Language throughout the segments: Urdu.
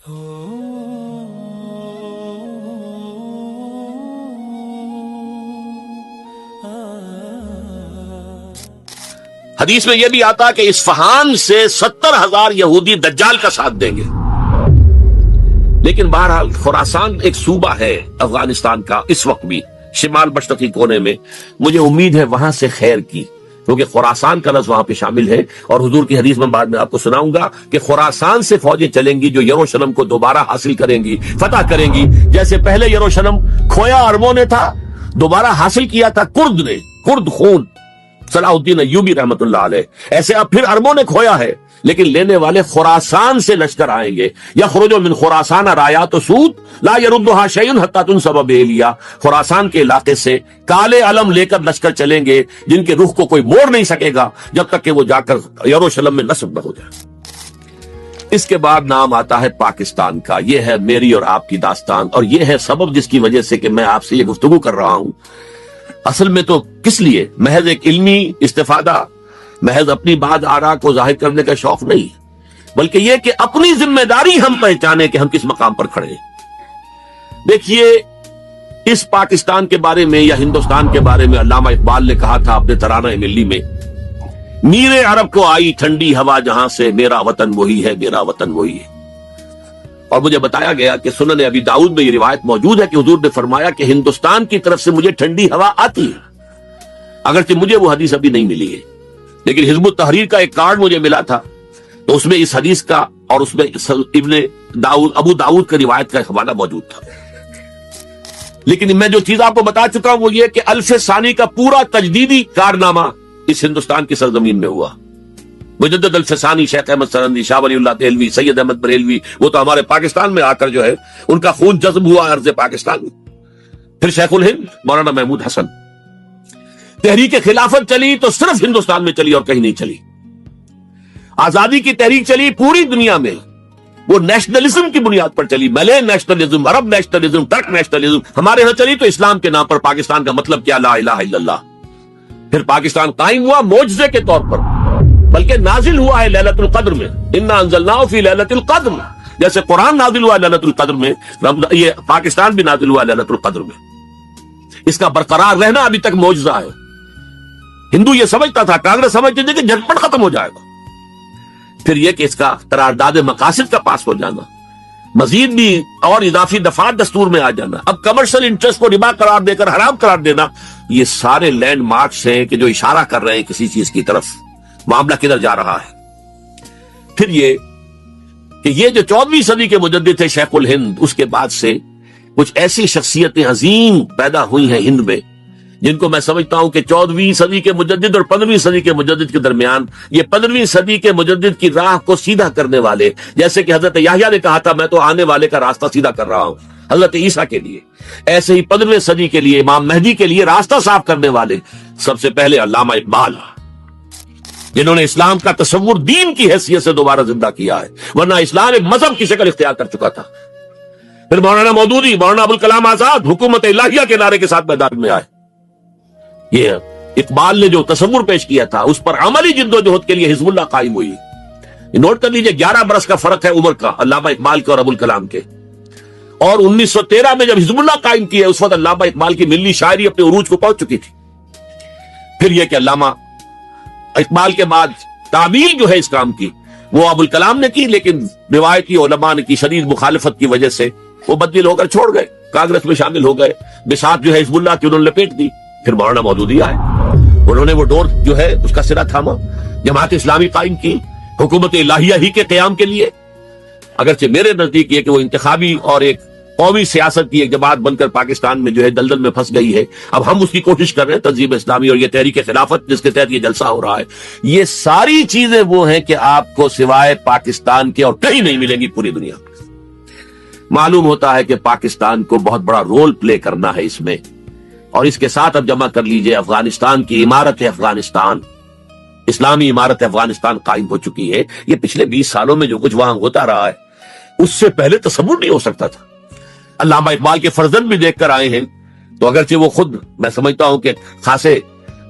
حدیث میں یہ بھی آتا کہ اصفہان سے 70,000 یہودی دجال کا ساتھ دیں گے. لیکن بہرحال خراسان ایک صوبہ ہے افغانستان کا اس وقت بھی شمال مشرقی کونے میں. مجھے امید ہے وہاں سے خیر کی، کیونکہ خراسان کا لفظ وہاں پہ شامل ہے. اور حضور کی حدیث میں بعد میں آپ کو سناؤں گا کہ خراسان سے فوجیں چلیں گی جو یروشلم کو دوبارہ حاصل کریں گی، فتح کریں گی. جیسے پہلے یروشلم کھویا عربوں نے تھا، دوبارہ حاصل کیا تھا کرد نے، کرد خون صلاح الدین ایوبی رحمت اللہ علیہ، ایسے اب پھر عربوں نے کھویا ہے. لیکن لینے والے خراسان سے لشکر آئیں گے. یخرج من خراسان رایات سود لا یردها شیء حتی تنصب بإیلیا. خراسان کے علاقے سے کالے علم لے کر لشکر چلیں گے جن کے رخ کو کوئی موڑ نہیں سکے گا جب تک کہ وہ جا کر یروشلم میں نصب نہ ہو جائے. اس کے بعد نام آتا ہے پاکستان کا. یہ ہے میری اور آپ کی داستان، اور یہ ہے سبب جس کی وجہ سے کہ میں آپ سے یہ گفتگو کر رہا ہوں. اصل میں تو کس لیے؟ محض ایک علمی استفادہ، محض اپنی بات آرا کو ظاہر کرنے کا شوق نہیں، بلکہ یہ کہ اپنی ذمہ داری ہم پہچانے کہ ہم کس مقام پر کھڑے ہیں. دیکھیے، اس پاکستان کے بارے میں یا ہندوستان کے بارے میں علامہ اقبال نے کہا تھا اپنے ترانہ ملی میں، میرے عرب کو آئی ٹھنڈی ہوا جہاں سے، میرا وطن وہی ہے، میرا وطن وہی ہے. اور مجھے بتایا گیا کہ سنن ابی داؤد میں یہ روایت موجود ہے کہ حضور نے فرمایا کہ ہندوستان کی طرف سے مجھے ٹھنڈی ہوا آتی ہے. اگرچہ مجھے وہ حدیث ابھی نہیں ملی ہے، لیکن حزب التحریر کا ایک کارڈ مجھے ملا تھا، تو اس میں اس حدیث کا اور اس میں ابن داؤد ابو داؤد کا روایت کا ایک حوالہ موجود تھا. لیکن میں جو چیز آپ کو بتا چکا ہوں وہ یہ کہ الف ثانی کا پورا تجدیدی کارنامہ اس ہندوستان کی سرزمین میں ہوا. مجدد الف ثانی شیخ احمد سرندی، شاہ ولی اللہ دہلوی، سید احمد بریلوی، وہ تو ہمارے پاکستان میں آ کر جو ہے ان کا خون جذب ہوا ارض پاکستان میں. پھر شیخ الہند مولانا محمود حسن. تحریک خلافت چلی تو صرف ہندوستان میں چلی اور کہیں نہیں چلی. آزادی کی تحریک چلی پوری دنیا میں، وہ نیشنلزم کی بنیاد پر چلی، ملے نیشنلزم، عرب نیشنلزم، ٹرک نیشنلزم. ہمارے ہاں چلی تو اسلام کے نام پر. پاکستان کا مطلب کیا؟ لا الہ الا اللہ. پھر پاکستان قائم ہوا معجزے کے طور پر، بلکہ نازل ہوا ہے لیلۃ القدر میں. انا انزلناہ فی لیلۃ القدر، جیسے قرآن نازل ہوا ہے لیلۃ القدر میں، یہ پاکستان بھی نازل ہوا ہے لیلۃ القدر میں. اس کا برقرار رہنا ابھی تک معجزہ ہے. ہندو یہ سمجھتا تھا، کانگریس سمجھتی تھی کہ جھٹپٹ ختم ہو جائے گا. پھر یہ کہ اس کا قرارداد مقاصد کا پاس ہو جانا، مزید بھی اور اضافی دفعات دستور میں آ جانا، اب کمرشل انٹرسٹ کو ربا قرار دے کر حرام قرار دینا، یہ سارے لینڈ مارکس ہیں کہ جو اشارہ کر رہے ہیں کسی چیز کی طرف، معاملہ کدھر جا رہا ہے. پھر یہ کہ یہ جو 14ویں صدی کے مجدد تھے شیخ الہند، اس کے بعد سے کچھ ایسی شخصیتیں عظیم پیدا ہوئی ہیں ہند میں جن کو میں سمجھتا ہوں کہ 14ویں صدی کے مجدد اور 15ویں صدی کے مجدد کے درمیان یہ 15ویں صدی کے مجدد کی راہ کو سیدھا کرنے والے، جیسے کہ حضرت یحییٰ نے کہا تھا میں تو آنے والے کا راستہ سیدھا کر رہا ہوں حضرت عیسیٰ کے لیے، ایسے ہی 15ویں صدی کے لیے امام مہدی کے لیے راستہ صاف کرنے والے سب سے پہلے علامہ اقبال، جنہوں نے اسلام کا تصور دین کی حیثیت سے دوبارہ زندہ کیا ہے، ورنہ اسلام ایک مذہب کی شکل اختیار کر چکا تھا. پھر مولانا مودودی، مولانا ابوالکلام آزاد حکومت الہیہ کے نعرے کے ساتھ میدان میں آئے. یہ اقبال نے جو تصور پیش کیا تھا اس پر عملی جدوجہد کے لیے حزب اللہ قائم ہوئی. نوٹ کر لیجئے 11 برس کا فرق ہے عمر کا علامہ اقبال کے اور ابوالکلام کے. اور 1913 میں جب حزب اللہ قائم کیا اس وقت علامہ اقبال کی ملی شاعری اپنے عروج کو پہنچ چکی تھی. پھر یہ کہ علامہ اقبال کے بعد تعمیل جو ہے اس کام کی وہ ابوالکلام نے کی، لیکن روایتی علماء نے کی شدید مخالفت کی وجہ سے وہ بدل ہو کر چھوڑ گئے، کانگریس میں شامل ہو گئے، بساط جو ہے حزب اللہ کی انہوں نے لپیٹ دی. پھر مولانا مودودی آئے، انہوں نے وہ ڈور جو ہے اس کا سرا تھاما، جماعت اسلامی قائم کی حکومت الہیہ ہی کے قیام کے لیے. اگرچہ میرے نزدیک یہ کہ وہ انتخابی اور ایک قومی سیاست کی ایک جماعت بن کر پاکستان میں جو ہے دلدل میں پھنس گئی ہے. اب ہم اس کی کوشش کر رہے ہیں، تنظیم اسلامی اور یہ تحریک خلافت جس کے تحت یہ جلسہ ہو رہا ہے. یہ ساری چیزیں وہ ہیں کہ آپ کو سوائے پاکستان کے اور کہیں نہیں ملیں گی پوری دنیا میں. معلوم ہوتا ہے کہ پاکستان کو بہت بڑا رول پلے کرنا ہے اس میں. اور اس کے ساتھ اب جمع کر لیجئے افغانستان کی عمارت افغانستان، اسلامی عمارت افغانستان قائم ہو چکی ہے. یہ پچھلے 20 سالوں میں جو کچھ وہاں ہوتا رہا ہے اس سے پہلے تصور نہیں ہو سکتا تھا. علامہ اقبال کے فرزند بھی دیکھ کر آئے ہیں، تو اگرچہ وہ خود میں سمجھتا ہوں کہ خاصے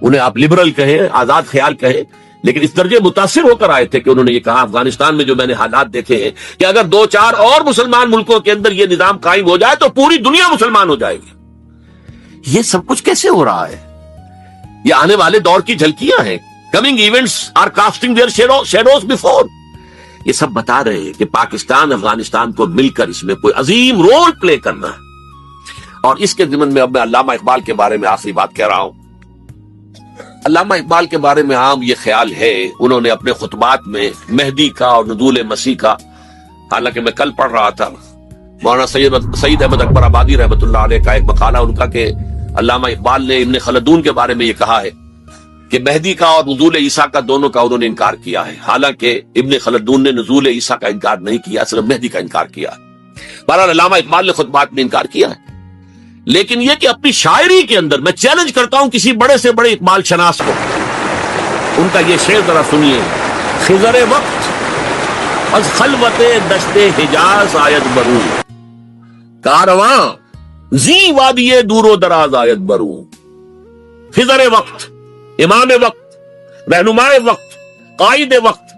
انہیں آپ لبرل کہیں، آزاد خیال کہیں، لیکن اس درجے متاثر ہو کر آئے تھے کہ انہوں نے یہ کہا افغانستان میں جو میں نے حالات دیکھے ہیں کہ اگر 2-4 اور مسلمان ملکوں کے اندر یہ نظام قائم ہو جائے تو پوری دنیا مسلمان ہو جائے گی۔ یہ سب کچھ کیسے ہو رہا ہے؟ یہ آنے والے دور کی جھلکیاں ہیں۔ Coming events are casting their shadows before. یہ سب بتا رہے ہیں کہ پاکستان افغانستان کو مل کر اس میں کوئی عظیم رول پلے کرنا ہے۔ اور اس کے ضمن میں اب میں علامہ اقبال کے بارے میں آخری بات کہہ رہا ہوں۔ علامہ اقبال کے بارے میں عام یہ خیال ہے، انہوں نے اپنے خطبات میں مہدی کا اور نزول مسیح کا، حالانکہ میں کل پڑھ رہا تھا مولانا سعید احمد اکبر آبادی رحمۃ اللہ علیہ کا ایک مقالہ ان کا کہ علامہ اقبال نے ابن خلدون کے بارے میں یہ کہا ہے کہ مہدی کا اور نزول عیسیٰ کا دونوں کا انہوں نے انکار کیا ہے، حالانکہ ابن خلدون نے نزول عیسیٰ کا انکار نہیں کیا، صرف مہدی کا انکار کیا ہے۔ بہرحال علامہ اقبال نے خطبات میں انکار کیا ہے، لیکن یہ کہ اپنی شاعری کے اندر میں چیلنج کرتا ہوں کسی بڑے سے بڑے اقبال شناس کو، ان کا یہ شعر ذرا سنیے۔ خضر وقت از خلوت دشت حجاز آیت برو، کارواں زی وادی دور و دراز آیت برو۔ خضر وقت، امام وقت، رہنمائے وقت، قائد وقت،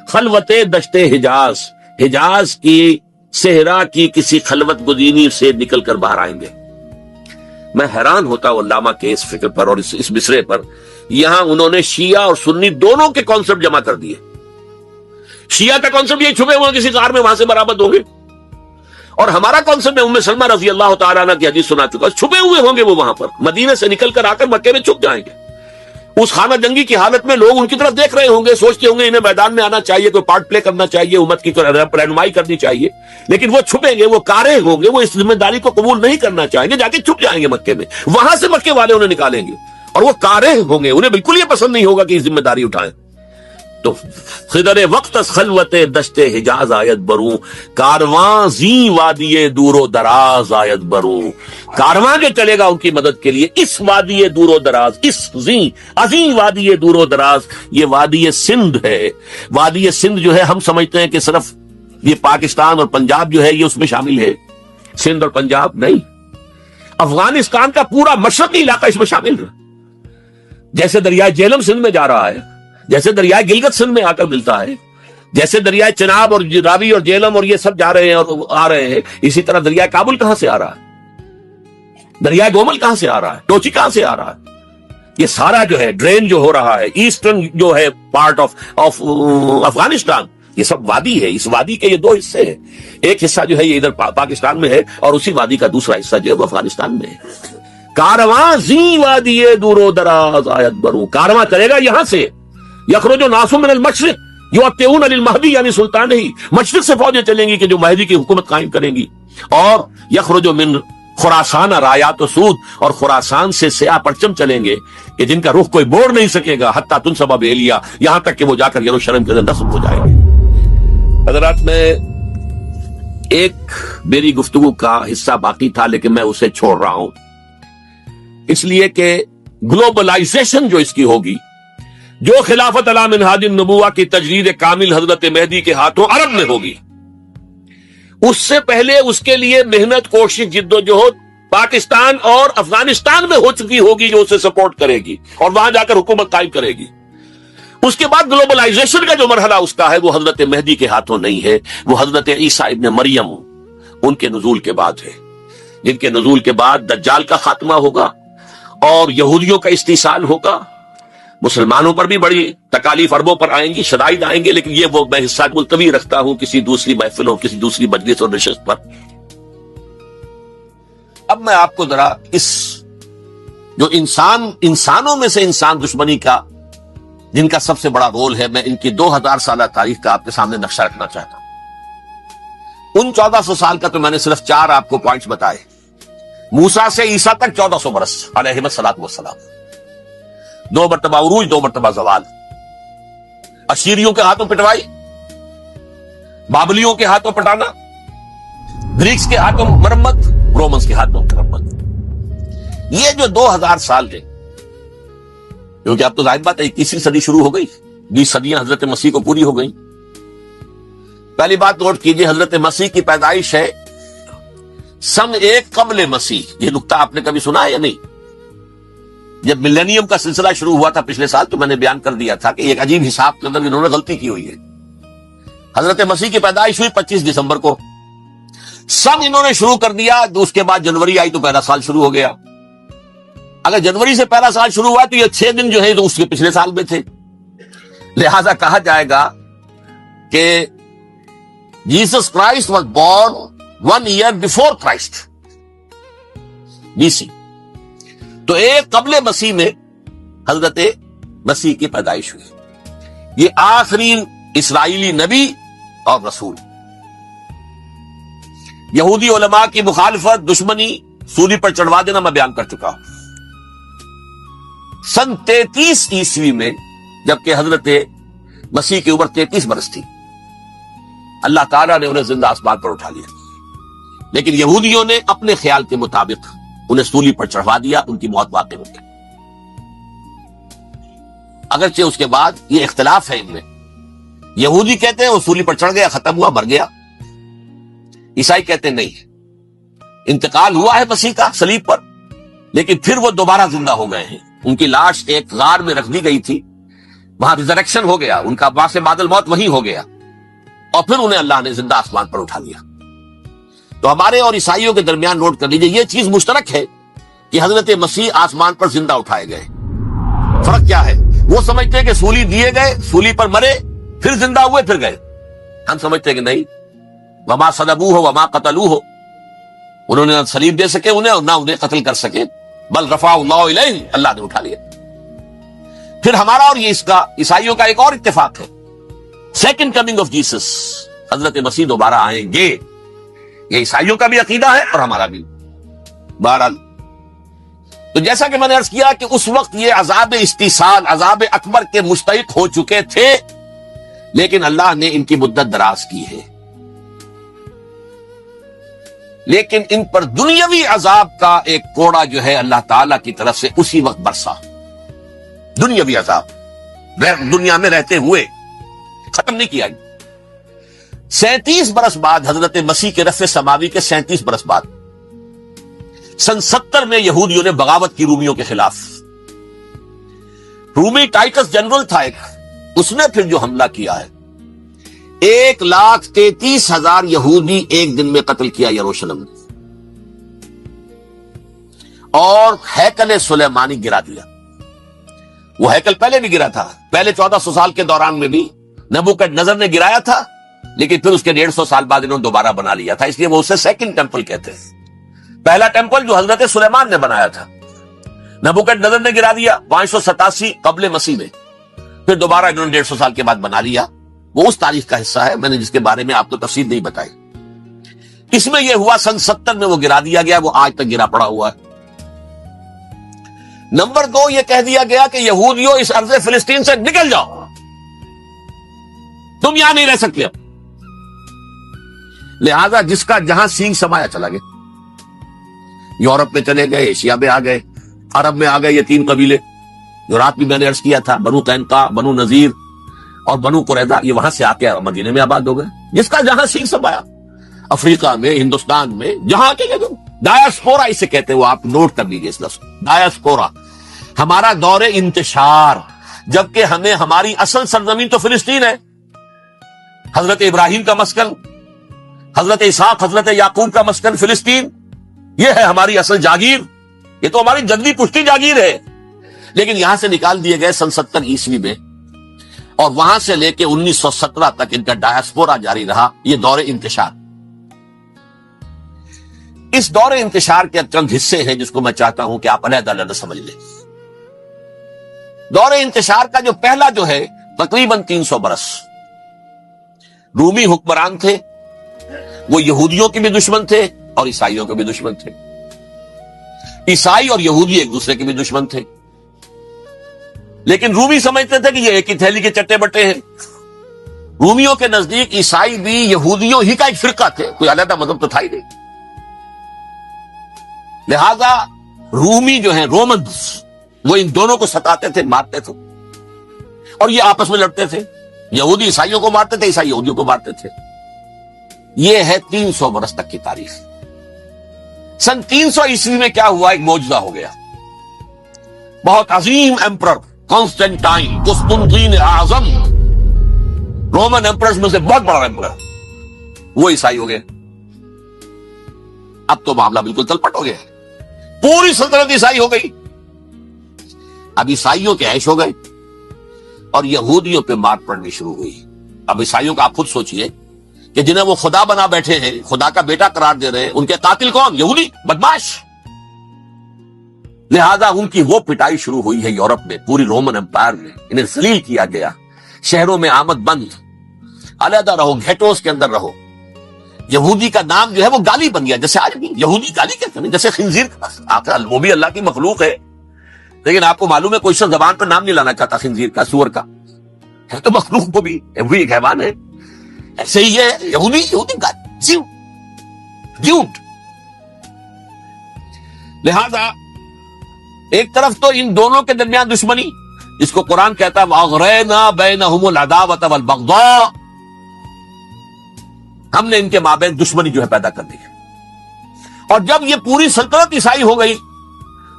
خلوت دشت حجاز، حجاز کی صحرا کی کسی خلوت گزینی سے نکل کر باہر آئیں گے۔ میں حیران ہوتا ہوں علامہ کے اس فکر پر اور اس مصرے پر۔ یہاں انہوں نے شیعہ اور سنی دونوں کے کانسیپٹ جمع کر دیے۔ شیعہ کا کانسیپٹ یہ چھپے ہوئے کسی غار میں وہاں سے برآمد ہوں گے، اور ہمارا کانسیپٹ ہے ام سلمہ رضی اللہ تعالیٰ عنہ کی حدیث سنا چکا، چھپے ہوئے ہوں گے وہ وہاں پر، مدینے سے نکل کر آ کر مکے میں چھپ جائیں گے۔ اس خانہ جنگی کی حالت میں لوگ ان کی طرف دیکھ رہے ہوں گے، سوچتے ہوں گے انہیں میدان میں آنا چاہیے، کوئی پارٹ پلے کرنا چاہیے، امت کی رہنمائی کرنی چاہیے، لیکن وہ چھپیں گے، وہ کارے ہوں گے، وہ اس ذمہ داری کو قبول نہیں کرنا چاہیں گے، جا کے چھپ جائیں گے مکے میں، وہاں سے مکے والے انہیں نکالیں گے، اور وہ کارے ہوں گے، انہیں بالکل یہ پسند نہیں ہوگا کہ یہ ذمہ داری اٹھائیں۔ تو خضر وقت از خلوت دشت حجاز آیت بروں، کارواں زی وادی دور و دراز آیت بروں۔ کارواں جو چلے گا ان کی مدد کے لیے اس وادی دور و دراز، اس زی عظیم وادی دور و دراز، یہ وادی سندھ ہے۔ وادی سندھ جو ہے ہم سمجھتے ہیں کہ صرف یہ پاکستان اور پنجاب جو ہے یہ اس میں شامل ہے، سندھ اور پنجاب نہیں، افغانستان کا پورا مشرقی علاقہ اس میں شامل ہے۔ جیسے دریائے جہلم سندھ میں جا رہا ہے، جیسے دریائے گلگت سندھ میں آ کر ملتا ہے، جیسے دریائے چناب اور راوی اور جہلم اور یہ سب جا رہے ہیں اور آ رہے ہیں، اسی طرح دریائے کابل کہاں سے آ رہا ہے، دریائے گومل کہاں سے آ رہا ہے، ٹوچی کہاں سے آ رہا ہے، یہ سارا جو ہے ڈرین جو ہو رہا ہے ایسٹرن جو ہے پارٹ آف افغانستان، یہ سب وادی ہے۔ اس وادی کے یہ دو حصے ہیں، ایک حصہ جو ہے یہ ادھر پاکستان میں ہے اور اسی وادی کا دوسرا حصہ جو ہے وہ افغانستان میں ہے۔ کارواں زی وادی دور و دراز آیت بروں، کارواں چلے گا یہاں سے، یخرج الناس من المشرق یؤتون للمہدی، یعنی سلطان ہی مشرق سے فوجیں چلیں گی کہ جو مہدی کی حکومت قائم کریں گی، اور یخرج من خراسان رایات و سود، اور خراسان سے سیاہ پرچم چلیں گے کہ جن کا رخ کوئی موڑ نہیں سکے گا، حتیٰ تنصب بإیلیاء، یہاں تک کہ وہ جا کر یروشلم کے اندر نصب ہو جائیں گے۔ حضرات، میں ایک میری گفتگو کا حصہ باقی تھا لیکن میں اسے چھوڑ رہا ہوں، اس لیے کہ گلوبلائزیشن جو اس کی ہوگی، جو خلافت علی منہاج النبوہ کی تجرید کامل حضرت مہدی کے ہاتھوں عرب میں ہوگی، اس سے پہلے اس کے لیے محنت، کوشش، جد و جہد پاکستان اور افغانستان میں ہو چکی ہوگی جو اسے سپورٹ کرے گی اور وہاں جا کر حکومت قائم کرے گی۔ اس کے بعد گلوبلائزیشن کا جو مرحلہ اس کا ہے وہ حضرت مہدی کے ہاتھوں نہیں ہے، وہ حضرت عیسیٰ ابن مریم ان کے نزول کے بعد ہے، جن کے نزول کے بعد دجال کا خاتمہ ہوگا اور یہودیوں کا استحصال ہوگا۔ مسلمانوں پر بھی بڑی تکالیف عربوں پر آئیں گی، شدائد آئیں گے، لیکن یہ وہ میں حصہ ملتوی رکھتا ہوں کسی دوسری محفلوں، کسی دوسری مجلس اور نشست پر۔ اب میں آپ کو ذرا اس جو انسانوں میں سے انسان دشمنی کا جن کا سب سے بڑا رول ہے، میں ان کی 2000 سالہ تاریخ کا آپ کے سامنے نقشہ رکھنا چاہتا ہوں۔ ان 1400 سال کا تو میں نے صرف 4 آپ کو پوائنٹس بتائے۔ موسیٰ سے عیسیٰ تک 1400 برس علیہ الصلوۃ والسلام، 2 مرتبہ عروج، 2 مرتبہ زوال، اشیریوں کے ہاتھوں پٹوائی، بابلیوں کے ہاتھوں پٹانا، گریکس کے ہاتھوں مرمت، رومنس کے ہاتھوں مرمت۔ یہ جو 2000 سال ہے، کیونکہ اب تو ظاہر بات ہے 21ویں صدی شروع ہو گئی، 20 صدیاں حضرت مسیح کو پوری ہو گئی۔ پہلی بات نوٹ کیجئے، حضرت مسیح کی پیدائش ہے سن 1 قبل مسیح۔ یہ نقطہ آپ نے کبھی سنا ہے یا نہیں؟ جب ملینیم کا سلسلہ شروع ہوا تھا پچھلے سال تو میں نے بیان کر دیا تھا کہ ایک عجیب حساب کے اندر انہوں نے غلطی کی ہوئی ہے. حضرت مسیح کی پیدائش ہوئی 25 دسمبر کو، سب انہوں نے شروع کر دیا، اس کے بعد جنوری آئی تو پہلا سال شروع ہو گیا. اگر جنوری سے پہلا سال شروع ہوا تو یہ 6 دن جو ہے تو اس کے پچھلے سال میں تھے. لہذا کہا جائے گا کہ Jesus Christ was born 1 year before Christ BC. تو ایک قبل مسیح میں حضرت مسیح کی پیدائش ہوئی. یہ آخری اسرائیلی نبی اور رسول. یہودی علماء کی مخالفت، دشمنی، سولی پر چڑھوا دینا میں بیان کر چکا ہوں. سن 33 عیسوی میں جبکہ حضرت مسیح کی عمر 33 برس تھی، اللہ تعالیٰ نے انہیں زندہ آسمان پر اٹھا لیا. لیکن یہودیوں نے اپنے خیال کے مطابق انہیں سولی پر چڑھوا دیا، ان کی موت واقع ہو گئی. اگرچہ اس کے بعد یہ اختلاف ہے ان میں. یہودی کہتے ہیں وہ سولی پر چڑھ گیا، ختم ہوا، مر گیا. عیسائی کہتے ہیں نہیں، انتقال ہوا ہے مسیح کا صلیب پر، لیکن پھر وہ دوبارہ زندہ ہو گئے ہیں. ان کی لاش ایک غار میں رکھ دی گئی تھی، وہاں ریزریکشن ہو گیا، ان کا وہاں سے بعد الموت وہیں ہو گیا، اور پھر انہیں اللہ نے زندہ آسمان پر اٹھا لیا. تو ہمارے اور عیسائیوں کے درمیان نوٹ کر لیجئے، یہ چیز مشترک ہے کہ حضرت مسیح آسمان پر زندہ اٹھائے گئے. فرق کیا ہے؟ وہ سمجھتے ہیں کہ سولی دیے گئے، سولی پر مرے، پھر زندہ ہوئے، پھر گئے. ہم سمجھتے ہیں کہ نہیں، وما صلبوہ وما قتلوہ، انہوں نے نہ صلیب دے سکے انہیں اور نہ انہیں قتل کر سکے، بل رفع اللہ الیہ، اللہ نے اٹھا لیا. پھر ہمارا اور یہ اس کا عیسائیوں کا ایک اور اتفاق ہے، سیکنڈ کمنگ آف جیسس، حضرت مسیح دوبارہ آئیں گے. یہ عیسائیوں کا بھی عقیدہ ہے اور ہمارا بھی. بہرحال تو جیسا کہ میں نے عرض کیا کہ اس وقت یہ عذاب استیصال، عذاب اکبر کے مستحق ہو چکے تھے، لیکن اللہ نے ان کی مدت دراز کی ہے. لیکن ان پر دنیاوی عذاب کا ایک کوڑا جو ہے اللہ تعالی کی طرف سے اسی وقت برسا. دنیاوی عذاب دنیا میں رہتے ہوئے ختم نہیں کیا. 37 برس بعد حضرت مسیح کے رفع سماوی کے 37 برس بعد سن 70 میں یہودیوں نے بغاوت کی رومیوں کے خلاف. رومی ٹائٹس جنرل تھا ایک، اس نے پھر جو حملہ کیا ہے، 1,33,000 یہودی ایک دن میں قتل کیا یروشلم میں، اور ہیکل سلیمانی گرا دیا. وہ ہیکل پہلے بھی گرا تھا، پہلے 1400 سال کے دوران میں بھی نبوکدنضر نے گرایا تھا، لیکن پھر اس کے 150 سال بعد انہوں نے دوبارہ بنا لیا تھا، اس لیے وہ اسے سیکنڈ ٹیمپل کہتے ہیں. پہلا ٹیمپل جو حضرت سلیمان نے بنایا تھا، نبوکدنضر نے گرا دیا 587 قبل مسیح میں، پھر دوبارہ انہوں نے 150 سال کے بعد بنا لیا. وہ اس تاریخ کا حصہ ہے، میں نے جس کے بارے میں آپ کو تفصیل نہیں بتائی. اس میں یہ ہوا سن 70 میں وہ گرا دیا گیا، وہ آج تک گرا پڑا ہوا ہے. نمبر 2، یہ کہہ دیا گیا کہ یہودیوں اس ارض فلسطین سے نکل جاؤ، تم یہاں نہیں رہ سکتے اب. لہذا جس کا جہاں سینگ سمایا چلا گیا. یورپ میں چلے گئے، ایشیا میں آ گئے، عرب میں آ گئے. یہ 3 قبیلے جو رات بھی میں نے عرض کیا تھا، بنو قینقاع، بنو نذیر اور بنو قریظہ، یہ وہاں سے آ کے مدینے میں آباد ہو گئے. جس کا جہاں سینگ سمایا، افریقہ میں، ہندوستان میں، جہاں کے ڈایاسپورا اسے کہتے ہیں. وہ آپ نوٹ کر لیجیے اس لفظ ڈایاسپورا. ہمارا دور انتشار، جبکہ ہمیں ہماری اصل سرزمین تو فلسطین ہے، حضرت ابراہیم کا مسکن، حضرت اسحاق، حضرت یعقوب کا مسکن فلسطین، یہ ہے ہماری اصل جاگیر، یہ تو ہماری جدی پشتی جاگیر ہے. لیکن یہاں سے نکال دیے گئے سن 70 عیسوی میں، اور وہاں سے لے کے 1917 تک ان کا ڈایاسپورا جاری رہا. یہ دور انتشار. اس دور انتشار کے چند حصے ہیں جس کو میں چاہتا ہوں کہ آپ علیحدہ علیحدہ سمجھ لیں. دور انتشار کا جو پہلا جو ہے تقریباً 300 برس رومی حکمران تھے. وہ یہودیوں کے بھی دشمن تھے اور عیسائیوں کے بھی دشمن تھے. عیسائی اور یہودی ایک دوسرے کے بھی دشمن تھے، لیکن رومی سمجھتے تھے کہ یہ ایک ہی تھیلی کے چٹے بٹے ہیں. رومیوں کے نزدیک عیسائی بھی یہودیوں ہی کا ایک فرقہ تھے، کوئی علیحدہ مذہب تو تھا ہی نہیں. لہذا رومی جو ہیں رومنز، وہ ان دونوں کو ستاتے تھے، مارتے تھے، اور یہ آپس میں لڑتے تھے. یہودی عیسائیوں کو مارتے تھے، عیسائی یہودیوں کو مارتے تھے. یہ ہے 300 برس تک کی تاریخ. سن 300 عیسوی میں کیا ہوا؟ ایک معجزہ ہو گیا. بہت عظیم ایمپرر کانسٹینٹائن قسطنطین اعظم، رومن ایمپررز میں سے بہت بڑا ایمپرر، وہ عیسائی ہو گئے۔ اب تو معاملہ بالکل تلپٹ ہو گیا، پوری سلطنت عیسائی ہو گئی۔ اب عیسائیوں کے عیش ہو گئے اور یہودیوں پہ مار پڑنی شروع ہوئی۔ اب عیسائیوں کا آپ خود سوچئے کہ جنہیں وہ خدا بنا بیٹھے ہیں، خدا کا بیٹا قرار دے رہے ہیں، ان کے قاتل کون؟ یہودی بدماش۔ لہذا ان کی وہ پٹائی شروع ہوئی ہے یورپ میں، پوری رومن امپائر میں انہیں ذلیل کیا گیا، شہروں میں آمد بند، علیحدہ رہو، گھیٹوز کے اندر رہو۔ یہودی کا نام جو ہے وہ گالی بن گیا، جیسے آج بھی یہودی گالی کہتے ہیں، جیسے خنزیر، آخر وہ بھی اللہ کی مخلوق ہے، لیکن آپ کو معلوم ہے کوئی شخص زبان پر نام نہیں لانا چاہتا خنزیر کا، سور کا، ہے تو مخلوق، وہ بھی ایک حیوان ہے، ایسے ہی ہے یہودی جھوٹ۔ لہذا ایک طرف تو ان دونوں کے درمیان دشمنی، جس کو قرآن کہتا ہے وَأَغْرَيْنَا بَيْنَهُمُ الْعَدَاوَةَ وَالْبَغْضَاءَ، ہم نے ان کے مابین دشمنی جو ہے پیدا کر دی ہے۔ اور جب یہ پوری سلطنت عیسائی ہو گئی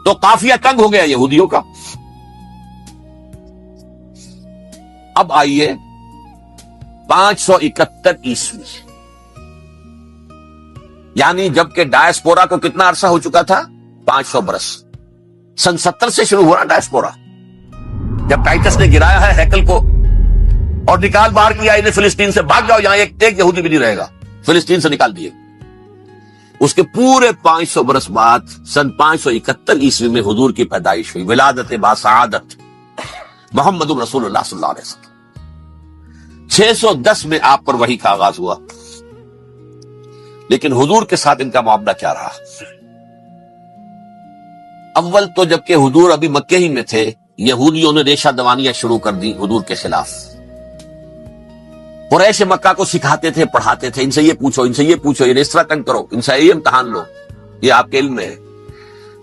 تو قافیہ تنگ ہو گیا یہودیوں کا۔ اب آئیے 571 عیسوی، یعنی جبکہ ڈائسپورا کو کتنا عرصہ ہو چکا تھا؟ 500 برس۔ سن 70 سے شروع ہو رہا ڈائسپورا، جب ٹائٹس نے گرایا ہے ہیکل کو اور نکال باہر کیا انہیں فلسطین سے، بھاگ جاؤ یہاں ایک یہودی بھی نہیں رہے گا، فلسطین سے نکال دیے۔ اس کے پورے 500 برس بعد سن 571 عیسوی میں حضور کی پیدائش ہوئی، ولادت باسعادت محمد رسول اللہ صلی اللہ علیہ وسلم۔ 610 میں آپ پر وحی کا آغاز ہوا، لیکن حضور کے ساتھ ان کا معاملہ کیا رہا؟ اول تو جبکہ حضور ابھی مکے ہی میں تھے، یہودیوں نے ریشہ دوانیاں شروع کر دی حضور کے خلاف۔ قریش مکہ کو سکھاتے تھے، پڑھاتے تھے، ان سے یہ پوچھو، ان سے یہ پوچھو، یہ اس طرح تنگ کرو، ان سے یہ امتحان لو، یہ آپ کے علم میں ہے۔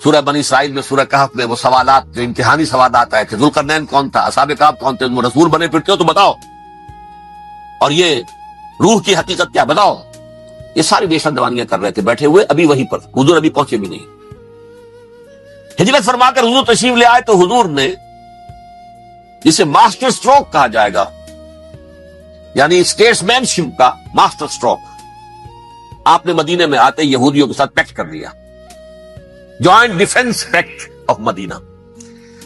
سورہ بنی اسرائیل میں، سورہ کہف میں وہ سوالات، جو امتحانی سوالات آئے تھے، ذوالقرنین کون تھا، اصحاب کہف کون تھے، تم رسول بنے پھرتے ہو تو بتاؤ، اور یہ روح کی حقیقت کیا بتاؤ۔ یہ ساری ریشہ دوانیاں کر رہے تھے بیٹھے ہوئے، ابھی وہیں پر حضور ابھی پہنچے بھی نہیں۔ ہجرت فرما کر حضور تشریف لے آئے تو حضور نے، جسے ماسٹر سٹروک کہا جائے گا، یعنی اسٹیٹس مین شپ کا ماسٹر سٹروک، آپ نے مدینے میں آتے یہودیوں کے ساتھ پیکٹ کر لیا، جوائنٹ ڈیفنس پیکٹ آف مدینہ،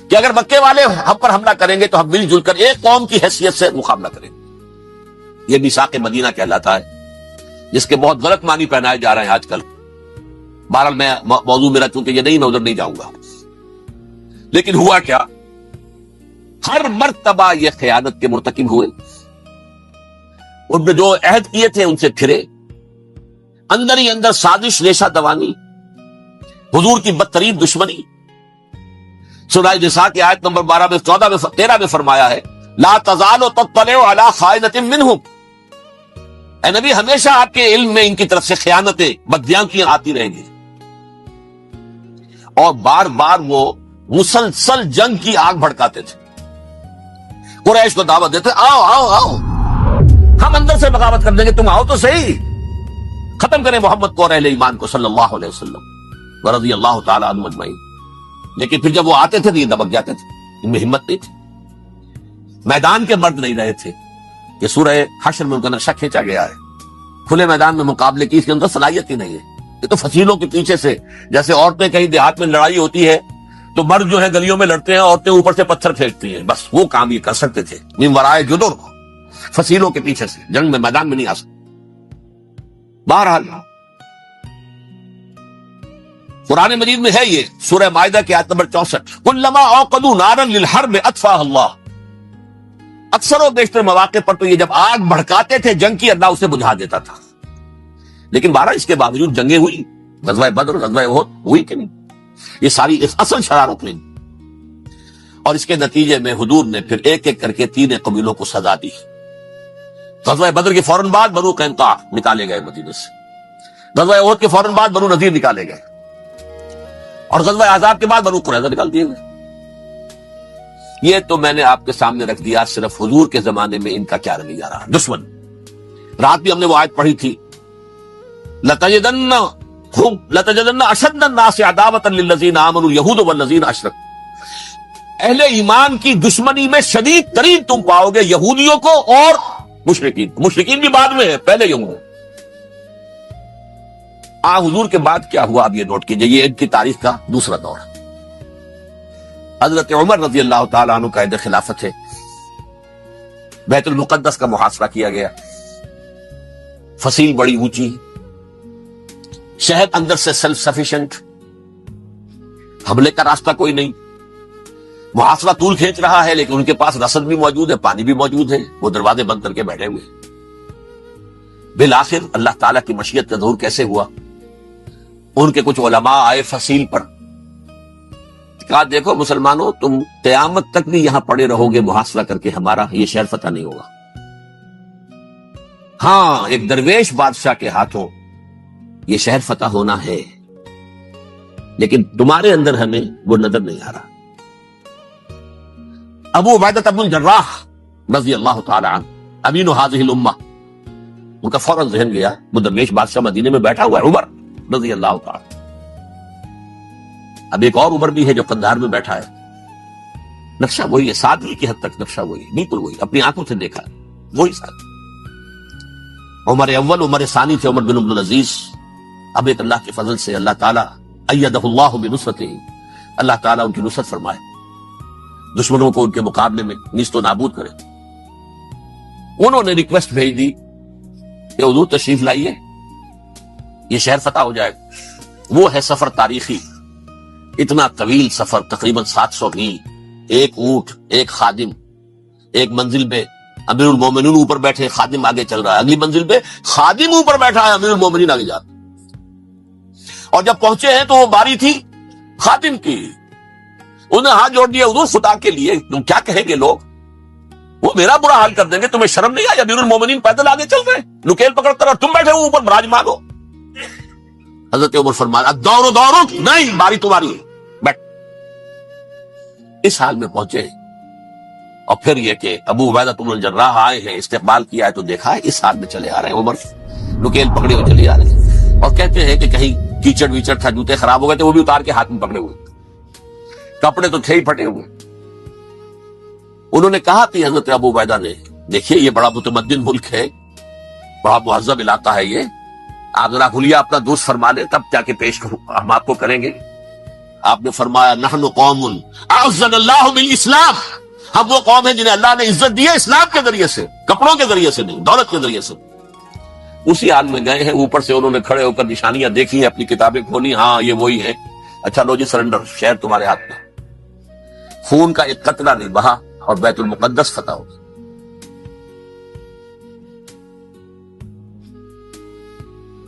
کہ اگر مکے والے ہم پر حملہ کریں گے تو ہم مل جل کر ایک قوم کی حیثیت سے مقابلہ کریں گے۔ یہ میثاق مدینہ کہلاتا ہے، جس کے بہت غلط معنی پہنائے جا رہے ہیں آج کل۔ بہرحال میں موضوع میرا چونکہ یہ نہیں، میں ادھر نہیں جاؤں گا، لیکن ہوا کیا؟ ہر مرتبہ یہ خیانت کے مرتکب ہوئے، ان میں جو عہد کیے تھے ان سے پھرے، اندر ہی اندر سازش، ریشہ دوانی، حضور کی بدترین دشمنی۔ سورہ نساء کی آیت نمبر 12 میں 14 میں 13 میں فرمایا ہے لا تزال تطلع علی خائنۃ منہم، اے نبی ہمیشہ آپ کے علم میں ان کی طرف سے خیانتیں، بددیانتیاں آتی رہیں گی، اور بار بار وہ مسلسل جنگ کی آگ بھڑکاتے تھے، قریش کو دعوت دیتے، آؤ آؤ آؤ ہم اندر سے بغاوت کر دیں گے، تم آؤ تو صحیح، ختم کریں محمد کو اور اہل ایمان کو صلی اللہ علیہ وسلم ورضی اللہ تعالی عنہم اجمعین۔ لیکن پھر جب وہ آتے تھے تو یہ دبک جاتے تھے، ان میں ہمت نہیں تھی، میدان کے مرد نہیں رہے تھے۔ یہ سورہ حشر میں ان کا نقشہ کھینچا گیا ہے، کھلے میدان میں مقابلے کی اس کے اندر صلاحیت ہی نہیں ہے، یہ تو فصیلوں کے پیچھے سے، جیسے عورتیں کہیں دیہات میں لڑائی ہوتی ہے تو مرد جو ہے گلیوں میں لڑتے ہیں، عورتیں اوپر سے پتھر پھینکتی ہیں، بس وہ کام یہ کر سکتے تھے، من ورائے جدر، فصیلوں کے پیچھے سے، جنگ میں میدان میں نہیں آ سکتے۔ بہرحال قرآن مجید میں ہے یہ، سورہ مائدہ کی آیت نمبر 64، کلما اوقدوا نارا للحرب اطفاها اللہ، اکثر و بیشتر مواقع پر تو یہ جب آگ بھڑکاتے تھے جنگ کی، اللہ اسے بجھا دیتا تھا۔ لیکن بہرحال اس کے باوجود جنگیں ہوئی، غزوہ بدر، غزوہ احد ہوئی کہ نہیں، یہ ساری اس اصل شرارت میں، اور اس کے نتیجے میں حضور نے پھر ایک ایک کر کے 3 قبیلوں کو سزا دی۔ غزوہ بدر کے فوراً بعد بنو قینقاع نکالے گئے مدینے سے، غزوہ احد کے فوراً بعد بنو نذیر نکالے گئے، اور غزوہ احزاب کے بعد بنو قریظہ نکال دیے گئے۔ یہ تو میں نے آپ کے سامنے رکھ دیا صرف حضور کے زمانے میں ان کا کیا رویہ رہا، دشمن۔ رات بھی ہم نے وہ آیت پڑھی تھی، لَتَجِدَنَّ أَشَدَّ النَّاسِ عَدَاوَةً لِلَّذِينَ آمَنُوا الْيَهُودُ وَالَّذِينَ أَشْرَكُوا، اہل ایمان کی دشمنی میں شدید ترین تم پاؤ گے یہودیوں کو اور مشرکین بھی بعد میں ہے، پہلے یہود۔ حضور کے بعد کیا ہوا آپ یہ نوٹ کیجئے، یہ ان کی تاریخ کا دوسرا دور۔ حضرت عمر رضی اللہ تعالیٰ عنہ قائد خلافت ہے، بیت المقدس کا محاصرہ کیا گیا، فصیل بڑی اونچی، شہر اندر سے سیلف سفیشینٹ، حملے کا راستہ کوئی نہیں، محاصرہ طول کھینچ رہا ہے، لیکن ان کے پاس رسد بھی موجود ہے، پانی بھی موجود ہے، وہ دروازے بند کر کے بیٹھے ہوئے۔ بالآخر اللہ تعالیٰ کی مشیت کا ظہور کیسے ہوا؟ ان کے کچھ علماء آئے فصیل پر، کہا دیکھو مسلمانوں، تم قیامت تک بھی یہاں پڑے رہو گے محاصرہ کر کے، ہمارا یہ شہر فتح نہیں ہوگا۔ ہاں، ایک درویش بادشاہ کے ہاتھوں یہ شہر فتح ہونا ہے، لیکن تمہارے اندر ہمیں وہ نظر نہیں آ رہا۔ ابو عبیدہ بن الجراح رضی اللہ تعالی عنہ، امین هذه الامہ، ان کا فوراً ذہن گیا وہ درویش بادشاہ مدینے میں بیٹھا ہوا ہے، عمر رضی اللہ تعالی۔ اب ایک اور عمر بھی ہے جو قندھار میں بیٹھا ہے، نقشہ وہی ہے، سادگی کی حد تک نقشہ وہی ہے، بالکل وہی، اپنی آنکھوں سے دیکھا وہی سادگی۔ عمر اول، عمر ثانی تھے عمر بن عبد العزیز۔ اب ایک اللہ کے فضل سے اللہ تعالیٰ ایدہ اللہ بنصرتہ، اللہ تعالیٰ ان کی نصرت فرمائے، دشمنوں کو ان کے مقابلے میں نیست و نابود کرے۔ انہوں نے ریکویسٹ بھیج دی کہ حضور تشریف لائیے، یہ شہر فتح ہو جائے گا۔ وہ ہے سفر تاریخی، اتنا طویل سفر، تقریباً 700 میل، ایک اونٹ، ایک خادم، ایک منزل پہ امیر المومنین اوپر بیٹھے، خادم آگے چل رہا ہے، اگلی منزل پہ خادم اوپر بیٹھا ہے، امیر المومنین آگے جاتا۔ اور جب پہنچے ہیں تو وہ باری تھی خادم کی، انہوں نے ہاتھ جوڑ دیا، حضور خدا کے لیے تم کیا کہیں گے لوگ، وہ میرا برا حال کر دیں گے، تمہیں شرم نہیں آئی؟ امیر المومنین پیدل آگے چل رہے ہیں نکیل پکڑ کر، اور تم بیٹھے ہو اوپر براجمان ہو۔ حضرت عمر فرمایا دورو نہیں، باری تمہاری ہے، بیٹھ۔ اس حال میں پہنچے، اور پھر یہ کہ ابو عبیدہ بن الجراح آئے ہیں، استقبال کیا ہے تو دیکھا ہے اس حال میں چلے آ رہے ہیں، عمر نکیل پکڑے ہوئے چلے آ رہے ہیں، اور کہتے ہیں کہ کہیں کیچڑ ویچڑ تھا، جوتے خراب ہو گئے تھے، وہ بھی اتار کے ہاتھ میں پکڑے ہوئے، کپڑے تو تھے ہی پھٹے ہوئے۔ انہوں نے کہا کہ حضرت ابو عبیدہ نے، دیکھیے یہ بڑا متمدن ملک ہے، بڑا مہذب علاقہ ہے، یہ آپ ذرا کھلیا اپنا دوست فرما لیں، تب جا کے پیش کروں، ہم آپ کو کریں گے۔ آپ نے فرمایا نحن قوم اعزنا اللہ بالاسلام، ہم وہ قوم ہیں جنہیں اللہ نے عزت دی ہے اسلام کے ذریعے سے، کپڑوں کے ذریعے سے نہیں، دولت کے ذریعے سے۔ اسی حال میں گئے ہیں، اوپر سے انہوں نے کھڑے ہو کر نشانیاں دیکھی ہیں، اپنی کتابیں کھولی، ہاں یہ وہی ہے، اچھا لو جی سرنڈر، شہر تمہارے ہاتھ میں۔ خون کا ایک قطرہ نہیں بہا اور بیت المقدس فتح ہو گیا۔